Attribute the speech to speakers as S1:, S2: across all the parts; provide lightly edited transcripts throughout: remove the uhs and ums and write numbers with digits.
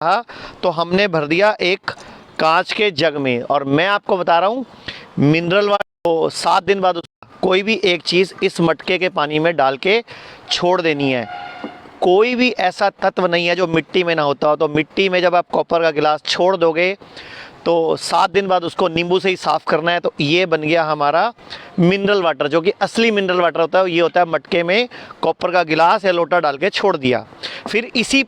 S1: रहा तो हमने भर दिया एक कांच के जग में। और मैं आपको बता रहा हूँ मिनरल वाटर को 7 दिन बाद कोई भी एक चीज़ इस मटके के पानी में डाल के छोड़ देनी है। कोई भी ऐसा तत्व नहीं है जो मिट्टी में ना होता हो। तो मिट्टी में जब आप कॉपर का गिलास छोड़ दोगे तो 7 दिन बाद उसको नींबू से ही साफ़ करना है। तो ये बन गया हमारा मिनरल वाटर, जो कि असली मिनरल वाटर होता है। ये होता है मटके में कॉपर का गिलास या लोटा डाल के छोड़ दिया। फिर इसी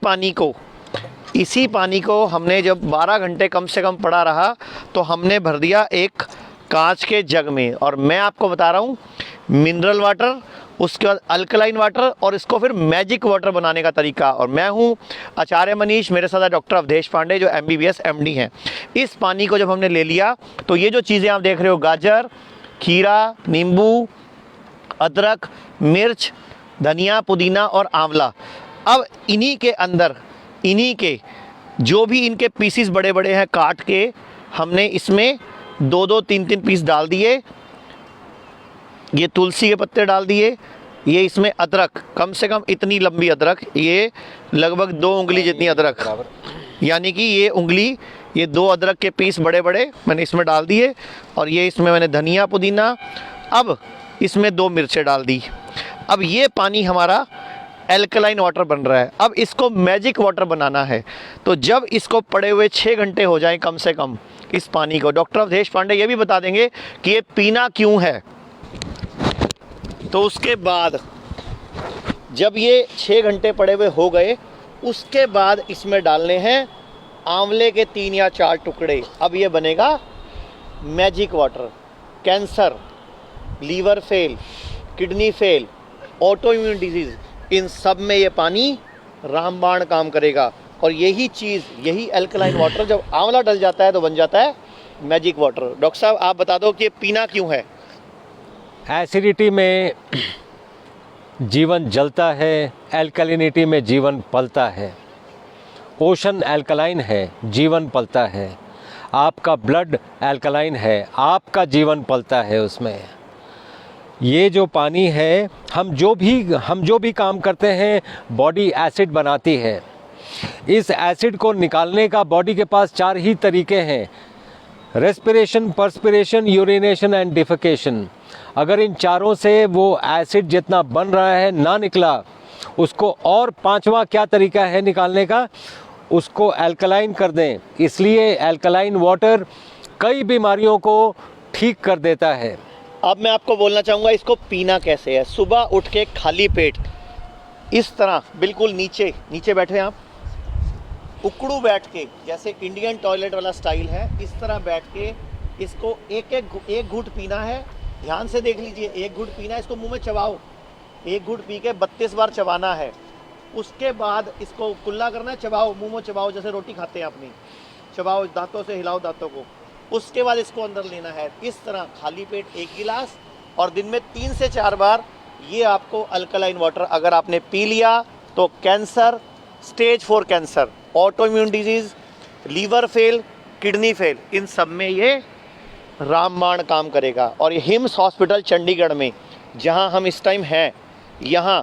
S1: पानी को हमने जब 12 घंटे कम से कम पड़ा रहा तो हमने भर दिया एक कांच के जग में। और मैं आपको बता रहा हूँ मिनरल वाटर, उसके बाद अल्कलाइन वाटर और इसको फिर मैजिक वाटर बनाने का तरीका। और मैं हूँ आचार्य मनीष, मेरे साथ डॉक्टर अवधेश पांडे जो MBBS MD हैं। इस पानी को जब हमने ले लिया तो ये जो चीज़ें आप देख रहे हो, गाजर, खीरा, नींबू, अदरक, मिर्च, धनिया, पुदीना और आंवला, अब इन्हीं के जो भी इनके पीसीस बड़े बड़े हैं काट के हमने इसमें 2-2, 3-3 पीस डाल दिए। ये तुलसी के पत्ते डाल दिए। ये इसमें अदरक, कम से कम इतनी लंबी अदरक, ये लगभग 2 उंगली जितनी अदरक, यानी कि ये 2 अदरक के पीस बड़े बड़े मैंने इसमें डाल दिए। और ये इसमें मैंने धनिया, पुदीना, अब इसमें 2 मिर्चें डाल दी। अब ये पानी हमारा एल्कलाइन वाटर बन रहा है। अब इसको मैजिक वाटर बनाना है। तो जब इसको पड़े हुए 6 घंटे हो जाएं कम से कम इस पानी को, डॉक्टर अवधेश पांडे ये भी बता देंगे कि ये पीना क्यों है। तो उसके बाद जब ये 6 घंटे पड़े हुए हो गए, उसके बाद इसमें डालने हैं आंवले के 3 या 4 टुकड़े। अब ये बनेगा magic water. Cancer, liver fail, kidney fail, autoimmune diseases, इन सब में ये पानी रामबाण काम करेगा। और यही अल्कलाइन वाटर जब आंवला डल जाता है तो बन जाता है मैजिक वाटर। डॉक्टर साहब आप बता दो कि ये पीना क्यों है।
S2: एसिडिटी में जीवन जलता है, एल्कलिनिटी में जीवन पलता है। ओशन एल्कलाइन है, जीवन पलता है। आपका ब्लड एल्कलाइन है, आपका जीवन पलता है उसमें। ये जो पानी है, हम जो भी काम करते हैं बॉडी एसिड बनाती है। इस एसिड को निकालने का बॉडी के पास 4 ही तरीके हैं: respiration, perspiration, urination and defecation. अगर इन चारों से वो एसिड जितना बन रहा है ना निकला, उसको और 5वां क्या तरीका है निकालने का, उसको एल्कलाइन कर दें। इसलिए एल्कलाइन वाटर कई बीमारियों को ठीक कर देता है।
S1: अब मैं आपको बोलना चाहूँगा इसको पीना कैसे है। सुबह उठ के खाली पेट इस तरह बिल्कुल नीचे बैठे आप, उकड़ू बैठ के, जैसे इंडियन टॉयलेट वाला स्टाइल है, इस तरह बैठ के इसको एक घूंट पीना है। ध्यान से देख लीजिए, एक घूंट पीना है, इसको मुंह में चबाओ। एक घूंट पी के 32 बार चबाना है। उसके बाद इसको कुल्ला करना है, चबाओ, मुंह में चबाओ, जैसे रोटी खाते हैं अपनी, चबाओ, दांतों से हिलाओ दांतों को। उसके बाद इसको अंदर लेना है इस तरह खाली पेट 1 गिलास, और दिन में 3 से 4 बार ये आपको अल्कलाइन वाटर अगर आपने पी लिया तो cancer, stage 4 cancer, autoimmune diseases, liver fail, kidney fail, इन सब में ये रामबाण काम करेगा। और ये हिम्स हॉस्पिटल चंडीगढ़ में जहां हम इस टाइम हैं, यहाँ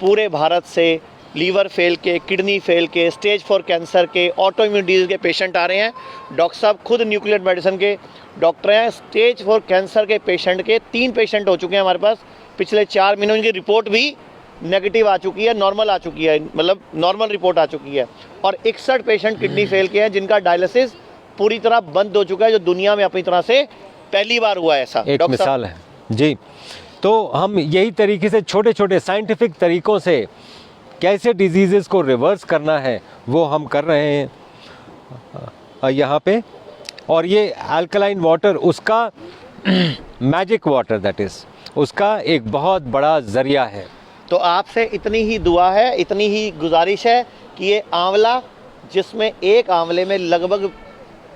S1: पूरे भारत से लीवर फेल के, किडनी फेल के, स्टेज 4 कैंसर के, ऑटो इम्यून डिजीज़ के पेशेंट आ रहे हैं। डॉक्टर साहब खुद न्यूक्लियर मेडिसिन के डॉक्टर हैं। स्टेज 4 कैंसर के पेशेंट के 3 पेशेंट हो चुके हैं हमारे पास पिछले 4 महीनों। उनकी रिपोर्ट भी नेगेटिव आ चुकी है, नॉर्मल आ चुकी है, मतलब नॉर्मल रिपोर्ट आ चुकी है। और 61 पेशेंट किडनी फेल के हैं जिनका डायलिसिस पूरी तरह बंद हो चुका है, जो दुनिया में अपनी तरह से पहली बार हुआ है ऐसा।
S2: एक मिसाल है जी। तो हम यही तरीके से छोटे छोटे साइंटिफिक तरीकों से कैसे डिजीज़ेस को रिवर्स करना है वो हम कर रहे हैं यहाँ पे। और ये अल्कलाइन वाटर उसका मैजिक वाटर, दैट इज़ उसका एक बहुत बड़ा ज़रिया है।
S1: तो आपसे इतनी ही दुआ है, इतनी ही गुजारिश है कि ये आंवला, जिसमें एक आंवले में लगभग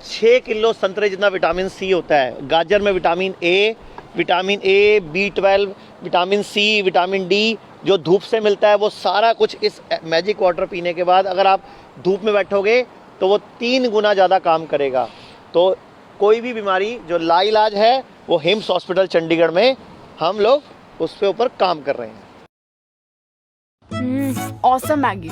S1: 6 किलो संतरे जितना विटामिन सी होता है, गाजर में vitamin A, B12, vitamin C, vitamin D जो धूप से मिलता है, वो सारा कुछ इस मैजिक वाटर पीने के बाद अगर आप धूप में बैठोगे तो वो 3 गुना ज़्यादा काम करेगा। तो कोई भी बीमारी जो लाइलाज है वो हिम्स हॉस्पिटल चंडीगढ़ में हम लोग उस पे ऊपर काम कर रहे हैं।
S3: Awesome Maggi.